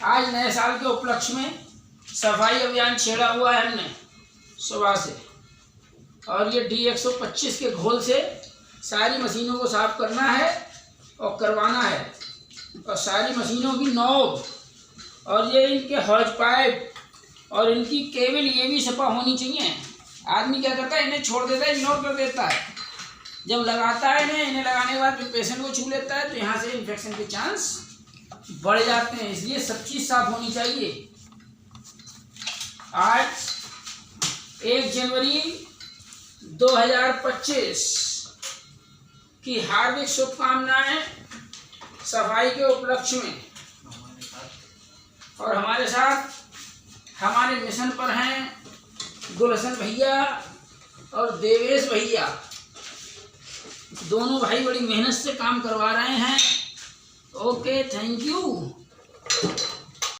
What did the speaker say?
आज नए साल के उपलक्ष्य में सफाई अभियान छेड़ा हुआ है हमने सुबह से, और ये D125 के घोल से सारी मशीनों को साफ करना है और करवाना है। और सारी मशीनों की नॉब और ये इनके हॉज पाइप और इनकी केबल ये भी सफा होनी चाहिए। आदमी क्या करता है, इन्हें छोड़ देता है, इग्नोर कर देता है। जब लगाता है इन्हें लगाने के बाद पेशेंट को छू लेता है तो यहाँ से इन्फेक्शन के चांस बढ़ जाते हैं। इसलिए सब चीज़ साफ होनी चाहिए। आज 1 जनवरी 2025 की हार्दिक शुभकामनाएं सफाई के उपलक्ष्य में। और हमारे साथ हमारे मिशन पर हैं गुलशन भैया और देवेश भैया। दोनों भाई बड़ी मेहनत से काम करवा रहे हैं। Okay, thank you.